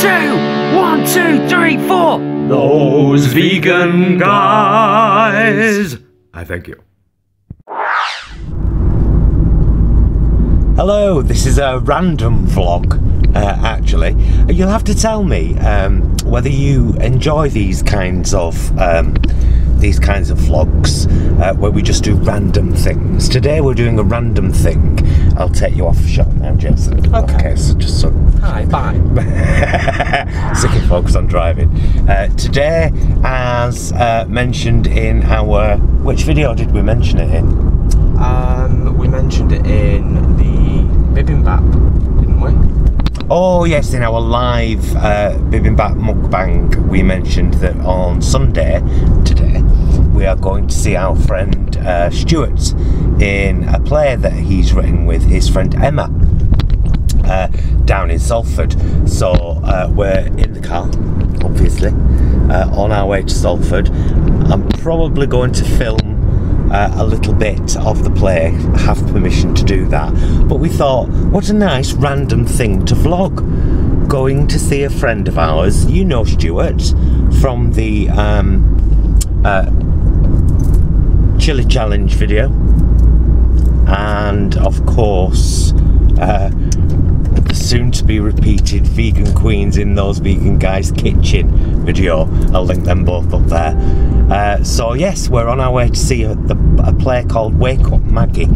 2, 1, 2, 3, 4. Those vegan guys. I thank you. Hello, this is a random vlog, actually. You'll have to tell me whether you enjoy these kinds of vlogs where we just do random things. Today we're doing a random thing. I'll take you off shot now, Jason. Okay, so just so... Hi, bye. So you can focus on driving. Today, as mentioned in our... Which video did we mention it in? We mentioned it in the bibimbap, didn't we? Oh yes, in our live bibimbap mukbang, we mentioned that on Sunday, today, we are going to see our friend Stuart in a play that he's written with his friend Emma down in Salford. So we're in the car, obviously, on our way to Salford. I'm probably going to film a little bit of the play, have permission to do that, but we thought, what a nice random thing to vlog, going to see a friend of ours. You know Stuart from the Chili Challenge video, and of course the soon to be repeated Vegan Queens in Those Vegan Guys Kitchen video. I'll link them both up there. So yes, we're on our way to see a play called Wake Up Maggie,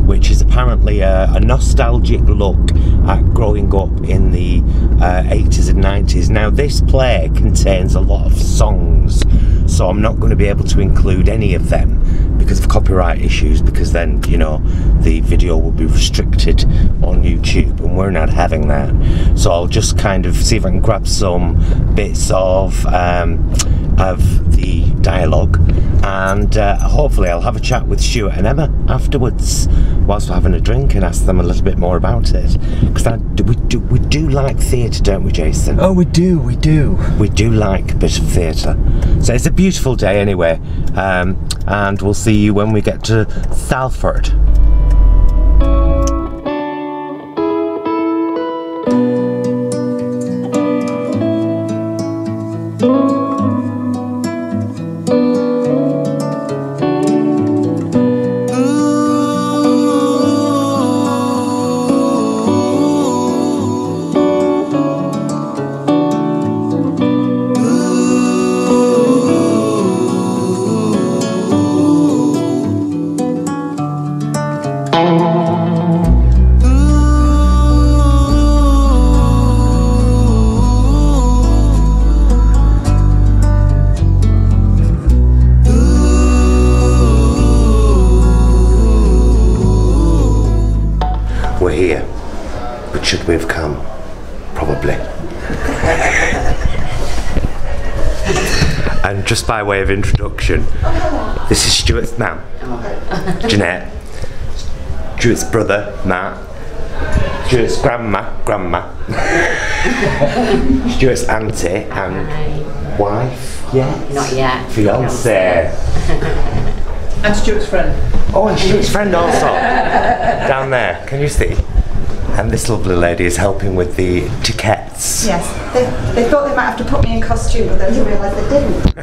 which is apparently a nostalgic look at growing up in the 80s and 90s. Now this play contains a lot of songs, so I'm not going to be able to include any of them because of copyright issues, because then, you know, the video will be restricted on YouTube and we're not having that. So I'll just kind of see if I can grab some bits of the dialogue, and hopefully I'll have a chat with Stuart and Emma afterwards whilst we're having a drink and ask them a little bit more about it, because we do like theatre, don't we, Jason? Oh, we do. We do like a bit of theatre. So it's a beautiful day anyway, and we'll see you when we get to Salford. We're here, but should we have come? Probably. And just by way of introduction, this is Stuart's mum, Jeanette, Stuart's brother, Matt, Stuart's grandma, Stuart's auntie and wife, yeah? Not yet. Fiancé. And Stuart's friend. Oh, and Stuart's friend also, down there, can you see? And this lovely lady is helping with the tickets. Yes, they thought they might have to put me in costume, but then they realised they didn't.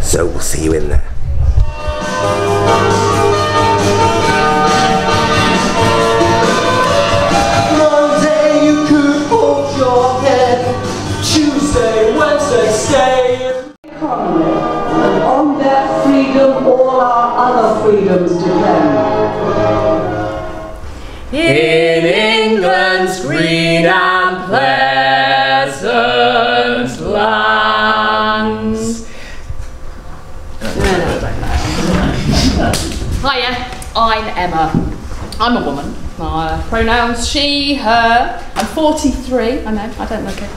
So we'll see you in there. Monday you could hold your head, Tuesday, Wednesday stay. Economy, and on their freedom all our other freedoms depend. In England's green and pleasant lands. Hiya, I'm Emma. I'm a woman. My pronouns she, her. I'm 43. I know, I don't look it.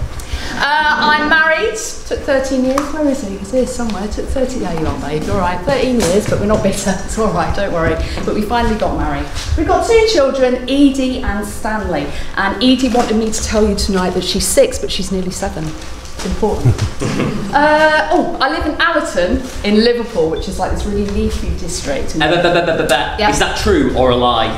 I'm married. Took 13 years. Where is he? He's here somewhere. Took 30. There you are, babe. All right, 13 years, but we're not bitter. It's all right. Don't worry. But we finally got married. We've got 2 children, Edie and Stanley. And Edie wanted me to tell you tonight that she's 6, but she's nearly 7. It's important. I live in Allerton in Liverpool, which is like this really leafy district. Is that true or a lie?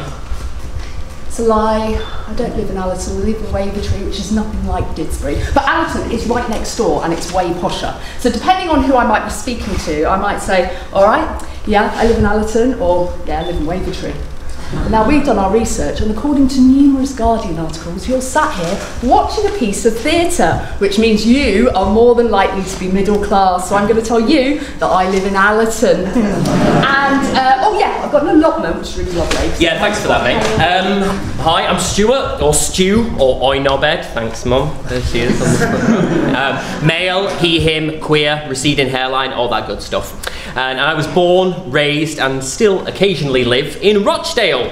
It's a lie. I don't live in Allerton. I live in Wavertree, which is nothing like Didsbury. But Allerton is right next door and it's way posher. So depending on who I might be speaking to, I might say, all right, yeah, I live in Allerton, or yeah, I live in Wavertree. Now, we've done our research, and according to numerous Guardian articles, you're sat here watching a piece of theatre, which means you are more than likely to be middle class. So I'm going to tell you that I live in Allerton. And, oh yeah, I've got an allotment, which is really lovely. Yeah, thanks for that, mate. Hi, I'm Stuart, or Stu, or Oinobed. Thanks, Mum. There she is. Male, he, him, queer, receding hairline, all that good stuff. And I was born, raised, and still occasionally live in Rochdale,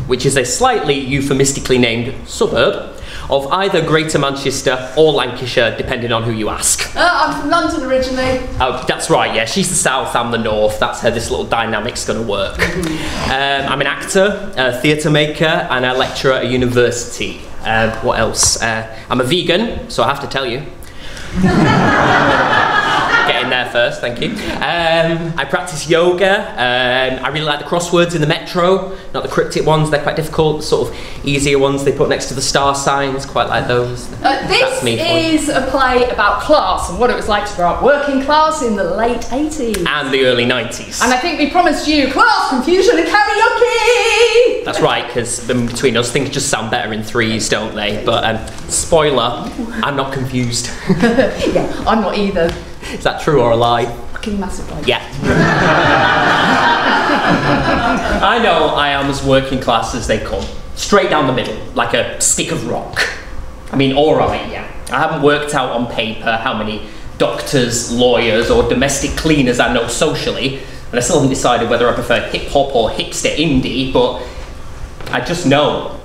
which is a slightly euphemistically named suburb of either Greater Manchester or Lancashire, depending on who you ask. I'm from London originally. Oh, that's right, yeah. She's the south, I'm the north. That's how this little dynamic's going to work. I'm an actor, a theatre maker, and a lecturer at a university. What else? I'm a vegan, so I have to tell you. Get in there first, thank you. I practice yoga. I really like the crosswords in the metro, not the cryptic ones, they're quite difficult. The sort of easier ones they put next to the star signs, quite like those. This is a play about class and what it was like to grow up working class in the late 80s. And the early 90s. And I think we promised you class, confusion and karaoke! That's right, because between us, things just sound better in threes, don't they? But spoiler, I'm not confused. Yeah, I'm not either. Is that true or a lie? Fucking massive lie. Yeah. I know I am as working class as they come. Straight down the middle, like a stick of rock. I mean, alright, yeah. I haven't worked out on paper how many doctors, lawyers, or domestic cleaners I know socially, and I still haven't decided whether I prefer hip-hop or hipster indie, but I just know.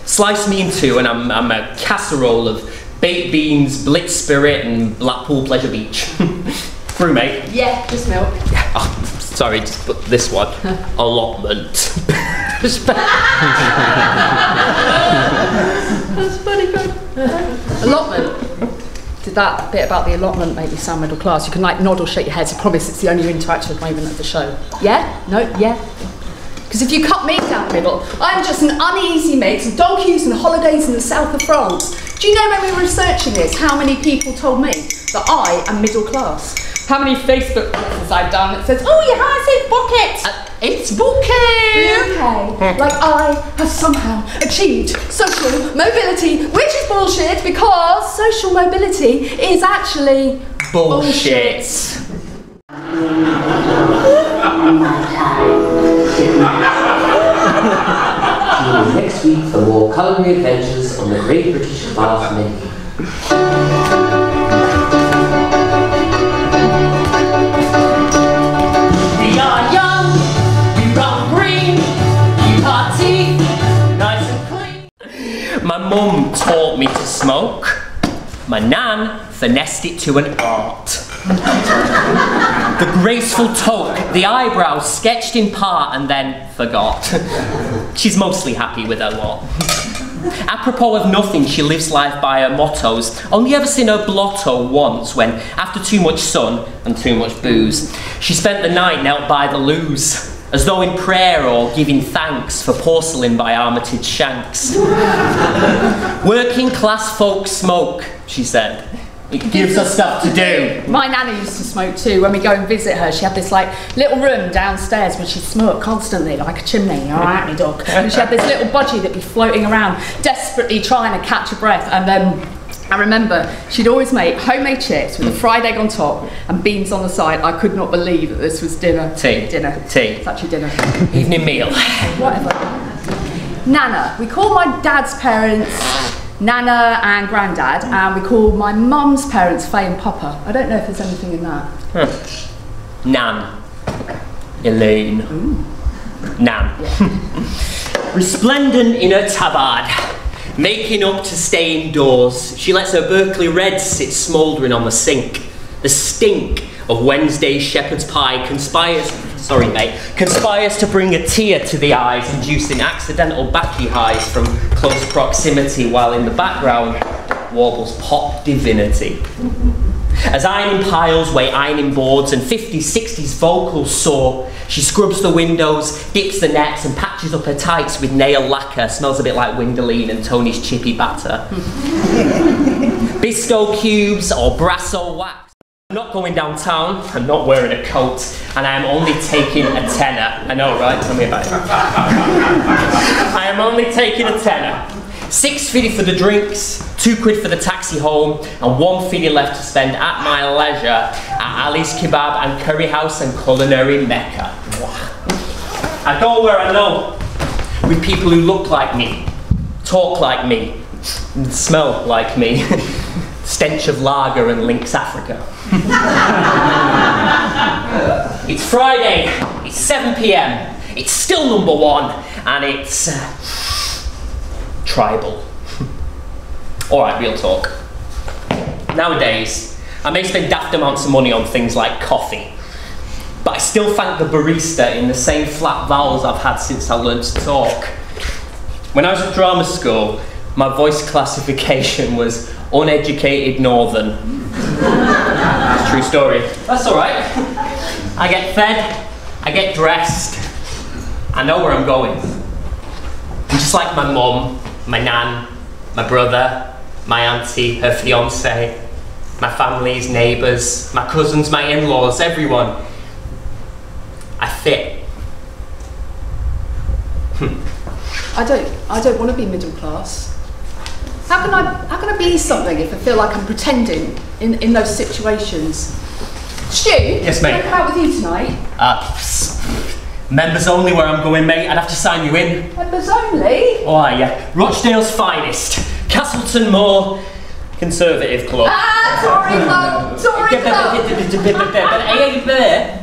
Slice me in two and I'm a casserole of baked beans, Blitz Spirit, and Blackpool Pleasure Beach. Through, mate. Yeah, just milk. Oh, sorry, just put this one. Allotment. That's funny, good. Allotment. Did that bit about the allotment make you sound middle class? You can like nod or shake your head, so promise it's the only interaction with Raven at the show. Yeah? No? Yeah? Because if you cut me down the middle, I'm just an uneasy mix of donkeys and holidays in the south of France. Do you know when we were researching this, how many people told me that I am middle class? How many Facebook posts I've done that says, oh yeah, I said bucket! It's bouquet! Okay. Like I have somehow achieved social mobility, which is bullshit because social mobility is actually bullshit. Next week for more culinary adventures on the Great British Bath menu. We are young, we run green, we party, nice and clean. My mum taught me to smoke. My nan finessed it to an art. The graceful toque, the eyebrows sketched in part and then forgot. She's mostly happy with her lot. Apropos of nothing, she lives life by her mottos. Only ever seen her blotto once when, after too much sun and too much booze, she spent the night knelt by the loos, as though in prayer or giving thanks for porcelain by Armitage Shanks. Working class folk smoke, she said. It gives us stuff to do. My nana used to smoke too. When we go and visit her, she had this like little room downstairs where she'd smoke constantly, like a chimney, alright, me dog. And she had this little budgie that'd be floating around, desperately trying to catch a breath. And then I remember she'd always make homemade chips with a fried egg on top and beans on the side. I could not believe that this was dinner. Tea. Dinner. Tea. It's actually dinner. Evening meal. Whatever. Nana. We call my dad's parents Nana and Grandad, and we call my mum's parents Faye and Papa. I don't know if there's anything in that. Nan. Elaine. Ooh. Nan. Yeah. Resplendent in her tabard, making up to stay indoors, she lets her Berkeley Red sit smouldering on the sink. The stink of Wednesday's shepherd's pie conspires to bring a tear to the eyes, inducing accidental backy highs from close proximity, while in the background warbles pop divinity. As ironing piles weigh ironing boards and 50s, 60s vocals soar, she scrubs the windows, dips the nets and patches up her tights with nail lacquer. Smells a bit like Windoline and Tony's chippy batter. Bisto cubes or Brasso wax. I'm not going downtown, I'm not wearing a coat, and I am only taking a tenner. I know, right? Tell me about it. I am only taking a tenner. 6.50 for the drinks, 2 quid for the taxi home, and 1 left to spend at my leisure at Ali's Kebab and Curry House and Culinary Mecca. I go where I know, with people who look like me, talk like me, and smell like me. Stench of lager and Lynx Africa. It's Friday, it's 7 PM, it's still #1, and it's tribal. Alright, real talk. Nowadays, I may spend daft amounts of money on things like coffee, but I still thank the barista in the same flat vowels I've had since I learned to talk. When I was at drama school, my voice classification was uneducated northern. It's a true story. That's alright. I get fed, I get dressed, I know where I'm going. I'm just like my mum, my nan, my brother, my auntie, her fiance, my family's neighbours, my cousins, my in-laws, everyone. I fit. I don't want to be middle class. How can I be something if I feel like I'm pretending in those situations? Stu, yes, mate. can I come out with you tonight? Members only where I'm going, mate. I'd have to sign you in. Members only? Oh, yeah. Rochdale's finest. Castleton Moor Conservative Club. Tory club! Tory club!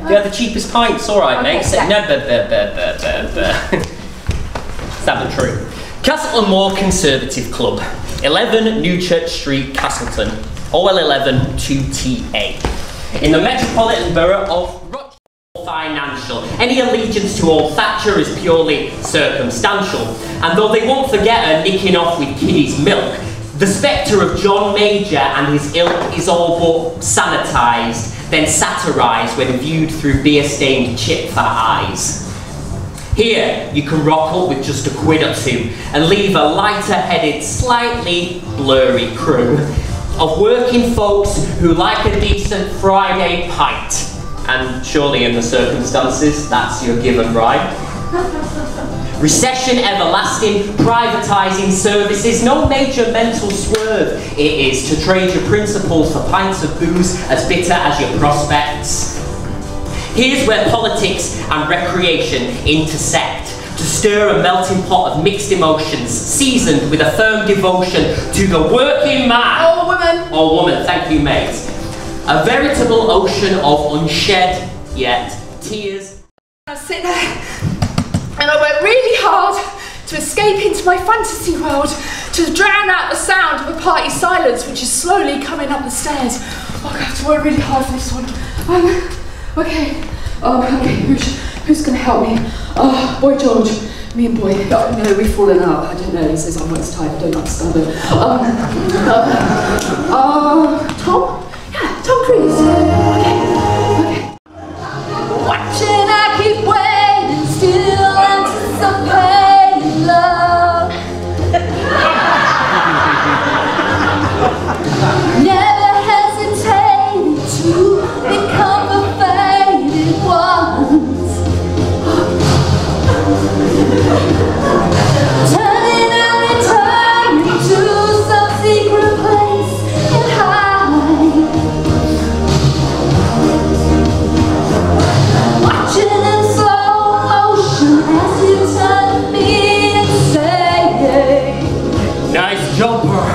They're the cheapest pints, alright, mate. Okay, No, Is that true? Castleton Moor Conservative Club. 11 NOOCH Street, Castleton. OL11 2TA. In the Metropolitan Borough of Rochdale. Financial. Any allegiance to old Thatcher is purely circumstantial. And though they won't forget her nicking off with kiddies' milk, the spectre of John Major and his ilk is all but sanitised, then satirised when viewed through beer-stained chip-fat eyes. Here, you can rock up with just a quid or two and leave a lighter-headed, slightly blurry crew of working folks who like a decent Friday pint. And surely in the circumstances, that's your given right. Recession everlasting, privatising services, no major mental swerve it is to trade your principles for pints of booze as bitter as your prospects. Here's where politics and recreation intersect, to stir a melting pot of mixed emotions, seasoned with a firm devotion to the working man. Or woman. Or woman, thank you, mate. A veritable ocean of unshed, yet tears. I sit there and I work really hard to escape into my fantasy world, to drown out the sound of a party silence which is slowly coming up the stairs. Oh, I have to work really hard for this one. Okay. Oh, okay, who's going to help me? Oh, Boy George. Me and Boy. Oh, no, we've fallen out. I don't know. He says I'm once tight. I don't understand it. Tom? Yeah, Tom Cruise. Okay. Watching, I keep waiting, still anticipating love. Never hesitating to become the faded ones. Turning and returning to some secret place and hide. Watching in slow motion as you turn to me and say, Nice jumper.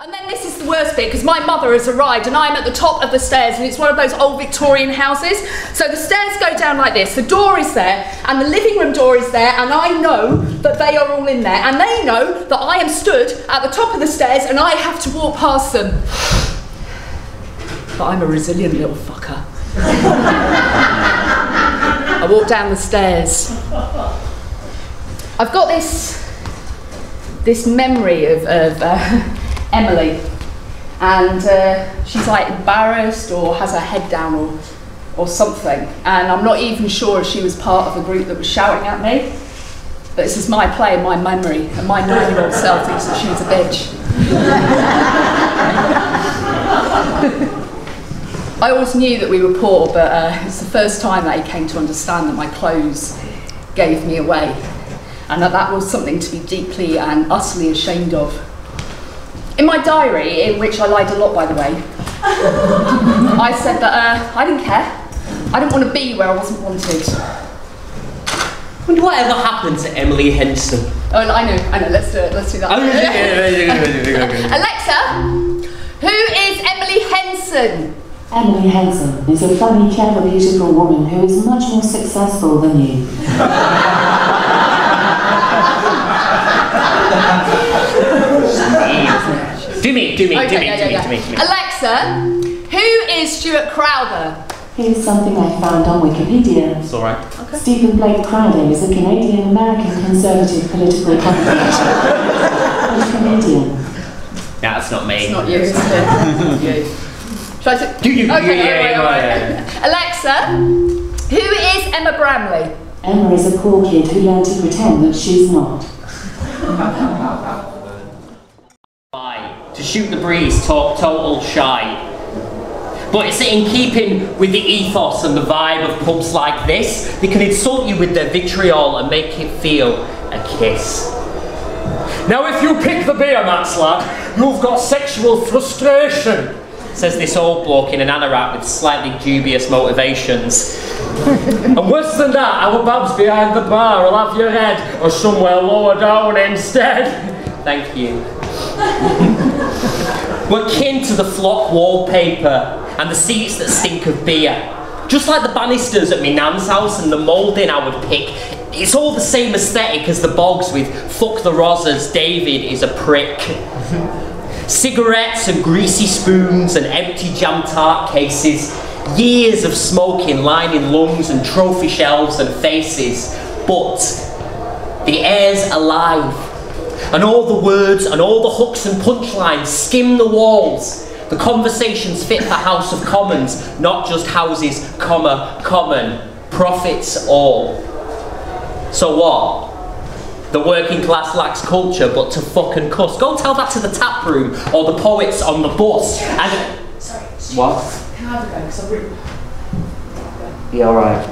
And then this is the worst bit, because my mother has arrived and I'm at the top of the stairs, and it's one of those old Victorian houses. So the stairs go down like this, the door is there and the living room door is there, and I know that they are all in there, and they know that I am stood at the top of the stairs and I have to walk past them. But I'm a resilient little fucker. I walk down the stairs. I've got this this memory of Emily, and she's like embarrassed or has her head down or something, and I'm not even sure if she was part of the group that was shouting at me. But this is my play and my memory, and my 9-year-old self thinks that she's a bitch. I always knew that we were poor, but it's the first time that I came to understand that my clothes gave me away, and that was something to be deeply and utterly ashamed of. In my diary, in which I lied a lot, by the way, I said that I didn't care. I didn't want to be where I wasn't wanted. I wonder whatever happened to Emily Henson. Oh, I know, let's do it, let's do that. Alexa, who is Emily Henson? Emily Henson is a funny, clever, beautiful woman who is much more successful than you. Do me. Alexa, who is Stuart Crowther? Here's something I found on Wikipedia. It's alright. Okay. Stephen Blake Crowder is a Canadian-American conservative political commentator and comedian. Yeah, that's not me. It's not you, is it? You. Shall I say? Do you? Okay, Yeah. Alexa, who is Emma Bramley? Emma is a poor kid who learned to pretend that she's not. To shoot the breeze, talk total shite. But it's in keeping with the ethos and the vibe of pubs like this. They can insult you with their vitriol and make it feel a kiss. Now if you pick the beer mats, lad, you've got sexual frustration, says this old bloke in an anorak with slightly dubious motivations. And worse than that, our babs behind the bar will have your head or somewhere lower down instead. Thank you. We're kin to the flock wallpaper and the seats that stink of beer. Just like the banisters at my nan's house and the moulding I would pick. It's all the same aesthetic as the bogs with fuck the Rozzers, David is a prick. Cigarettes and greasy spoons and empty jam tart cases. Years of smoking lining lungs and trophy shelves and faces. But the air's alive. And all the words and all the hooks and punchlines skim the walls. The conversations fit for House of Commons, not just houses, common. Profits all. So what? The working class lacks culture but to fucking cuss. Go tell that to the tap room or the poets on the bus. And Sorry. what? Can I have a go? Because I've written... Yeah, alright.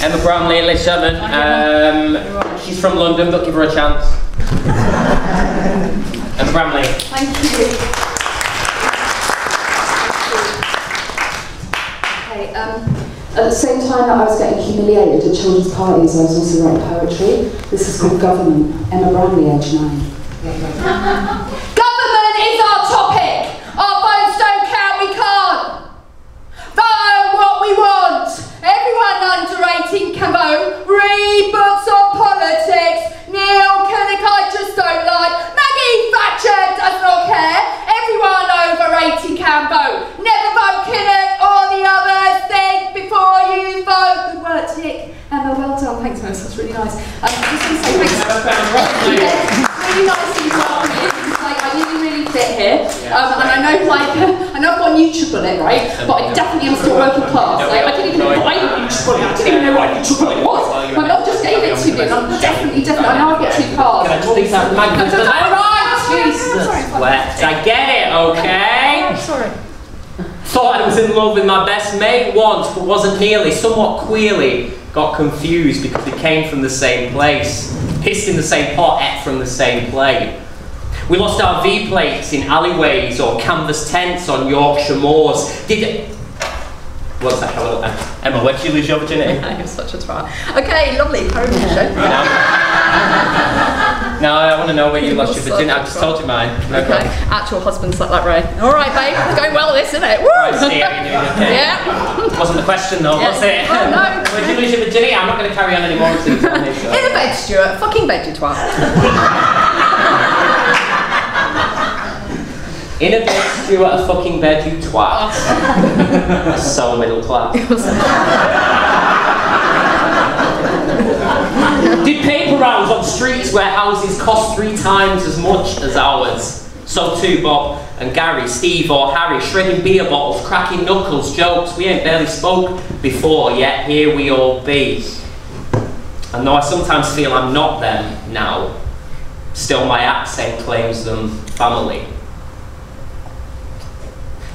Emma Bramley, ladies and gentlemen. She's from London, but give her a chance. Emma Bramley. Thank you. Okay, at the same time that I was getting humiliated at children's parties, I was also writing poetry. This is called Government. Emma Bramley, age 9. Government is our topic! Our votes don't count, we can't! Vote what we want! Everyone under 18 can vote. Read books on politics. Neil Kinnock I just don't like. Maggie Thatcher does not care. Everyone over 80 can vote. Never vote Kinnock or the others. Think before you vote. Good work, Nick. Emma, well done. Thanks, Melissa. That's really nice. I just want to say thanks. Really nice of you to welcome me. Like, I really fit here. And I know, like, I know I've got a NOOCH, right? But I definitely am still working class. Like, I didn't even know what NOOCH, I didn't even know what NOOCH was. My mum just gave it to me, and I'm definitely, I know I've got 2 cars. Can I just leave that magnet? Alright, Jesus. I get it, okay? Sorry. Thought I was in love with my best mate once, but wasn't nearly, somewhat queerly. Got confused because we came from the same place. Pissed in the same pot, ate from the same plate. We lost our V-plates in alleyways or canvas tents on Yorkshire moors. What's that? Emma, where did you lose your virginity? You're such a twat. Okay, lovely. How are you, show? No, I want to know where you lost your virginity. I just told you mine. Okay. Actual husband slept like Ray. All right, babe. It's going well, this, isn't it? Woo! Right, see how you're doing, okay? Yeah. Wasn't the question though, was it? Oh, no. Where did you lose your virginity? I'm not going to carry on anymore until you tell me so. In a bed, Stuart. Fucking bed, you twat. In a bed, Stuart, a fucking bed, you twat. That's so middle class. Did paper arounds on streets where houses cost 3 times as much as ours. So too Bob and Gary, Steve or Harry, shredding beer bottles, cracking knuckles, jokes. We ain't barely spoke before, yet here we all be. And though I sometimes feel I'm not them now, still my accent claims them family.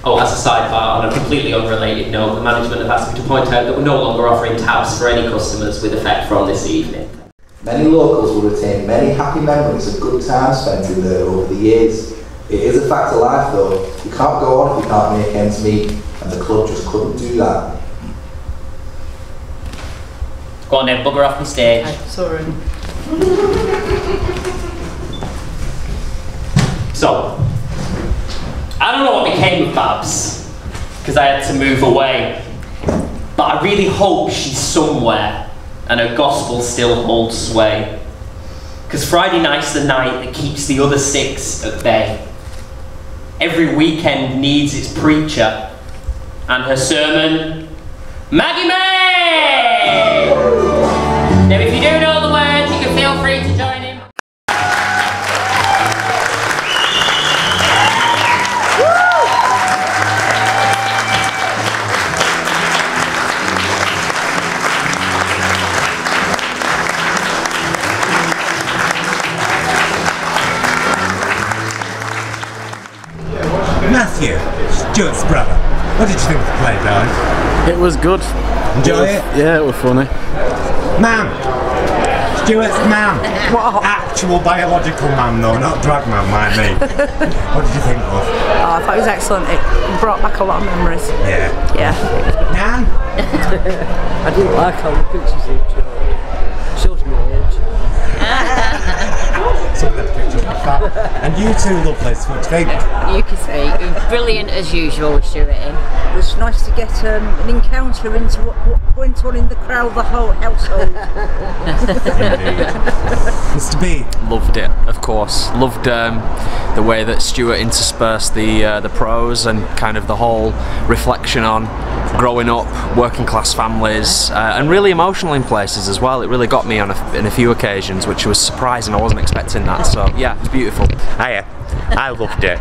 Oh, as a sidebar, on a completely unrelated note, the management have asked me to point out that we're no longer offering tabs for any customers with effect from this evening. Many locals will retain many happy memories of good times spent in there over the years. It is a fact of life though, you can't go on if you can't make ends meet, and the club just couldn't do that. Go on then, bugger off the stage. Sorry. So, I don't know what became of Babs, because I had to move away, but I really hope she's somewhere and her gospel still holds sway. Because Friday night's the night that keeps the other 6 at bay. Every weekend needs its preacher, and her sermon, Maggie May! Now if you do know the words, you can feel free to join in. Matthew, Stuart's brother. What did you think of the play, darling? It was good. Enjoy it? Yeah, it was funny. Mam! Stuart's mam! What? Actual biological mam though, not drag mam like me. What did you think of? Oh, I thought it was excellent. It brought back a lot of memories. Yeah. Yeah. Nan? I didn't like how the pictures each other. Shows me age. Some of them pictures were fab. And you two lovelies, what do you think? You can see, it was brilliant as usual with Stuart in. It was nice to get an encounter into what went on in the crowd, the whole household. Mr. B? Loved it, of course. Loved the way that Stuart interspersed the prose and kind of the whole reflection on growing up, working class families, and really emotional in places as well. It really got me on in a few occasions, which was surprising. I wasn't expecting that. So yeah, it's beautiful. I loved it.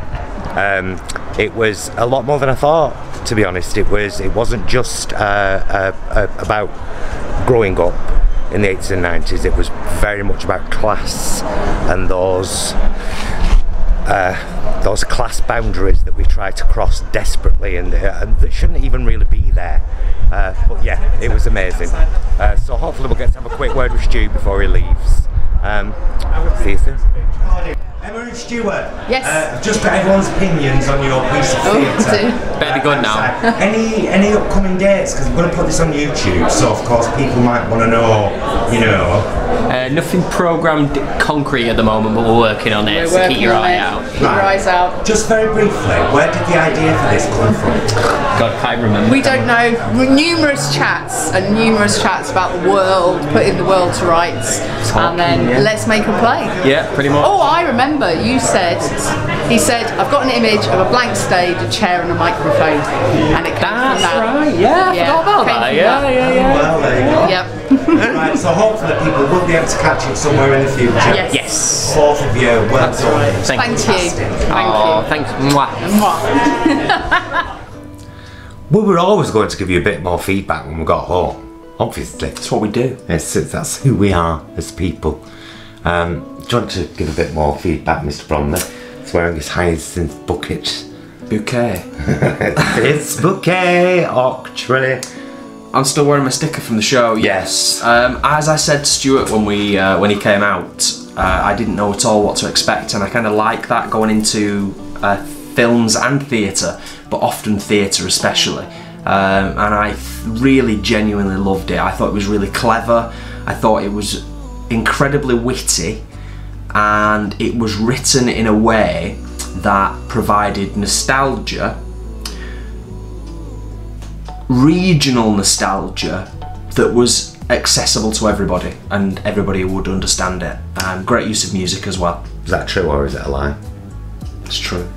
It was a lot more than I thought, to be honest. It wasn't just about growing up in the 80s and 90s. It was very much about class and those class boundaries that we try to cross desperately and that shouldn't even really be there. But yeah, it was amazing. So hopefully we'll get to have a quick word with Stu before he leaves. See you soon. Emma and Stuart, yes. I've just got everyone's opinions on your piece of theatre. Better be good now. Any upcoming dates? Because I'm going to put this on YouTube, so of course people might want to know, you know. Nothing programmed concrete at the moment, but we're working on it, so keep your eye out. Keep your eyes out. Just very briefly, where did the idea for this come from? God, I can't remember. We don't know. Numerous chats about the world, putting the world to rights, and then let's make a play. Yeah, pretty much. Oh, I remember. He said, I've got an image of a blank stage, a chair and a microphone, and it came from that. Right, yeah, I forgot about that. Yeah. Well, there you go. Yep. Right, so hopefully people will be able to catch it somewhere in the future. Yes. Both of you, well done. Right. Thank you. Thank you. Thanks. Mwah. We were always going to give you a bit more feedback when we got home. Obviously. That's what we do. That's who we are as people. Do you want to give a bit more feedback, Mr. Bromley? He's wearing his hyacinth bucket. Bouquet. It's bouquet, actually. I'm still wearing my sticker from the show. Yes. As I said to Stuart when he came out, I didn't know at all what to expect, and I kind of like that going into films and theatre, but often theatre especially. And I really genuinely loved it. I thought it was really clever. I thought it was incredibly witty, and it was written in a way that provided nostalgia, regional nostalgia, that was accessible to everybody and everybody would understand it. Great use of music as well. Is that true or is it a lie? It's true.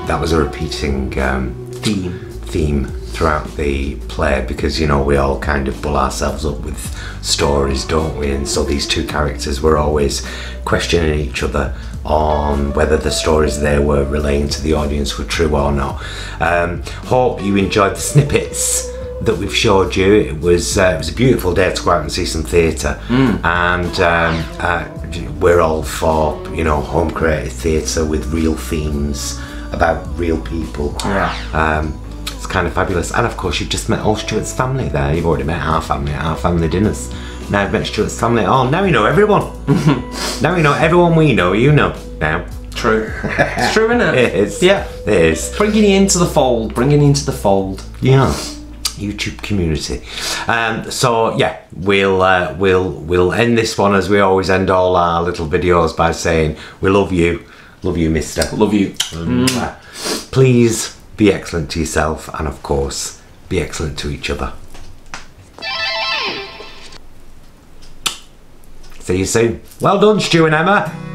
That was a repeating theme throughout the play, because, you know, we all kind of bull ourselves up with stories, don't we? And so these two characters were always questioning each other on whether the stories they were relaying to the audience were true or not. Hope you enjoyed the snippets that we've showed you. It was a beautiful day to go out and see some theatre, and we're all for, you know, home created theatre with real themes about real people. It's kind of fabulous. And of course you've just met all Stuart's family there. You've already met our family at our family dinners. Now you've met Stuart's family. Oh, now we know everyone. Now we know everyone we know, you know now. True. It's true, isn't it? It is. Yeah. It is. Bringing you into the fold, bringing you into the fold. Yeah. YouTube community. So yeah, we'll end this one as we always end all our little videos by saying we love you, mister, love you. Please be excellent to yourself, and of course be excellent to each other. See you soon. Well done, Stu and Emma.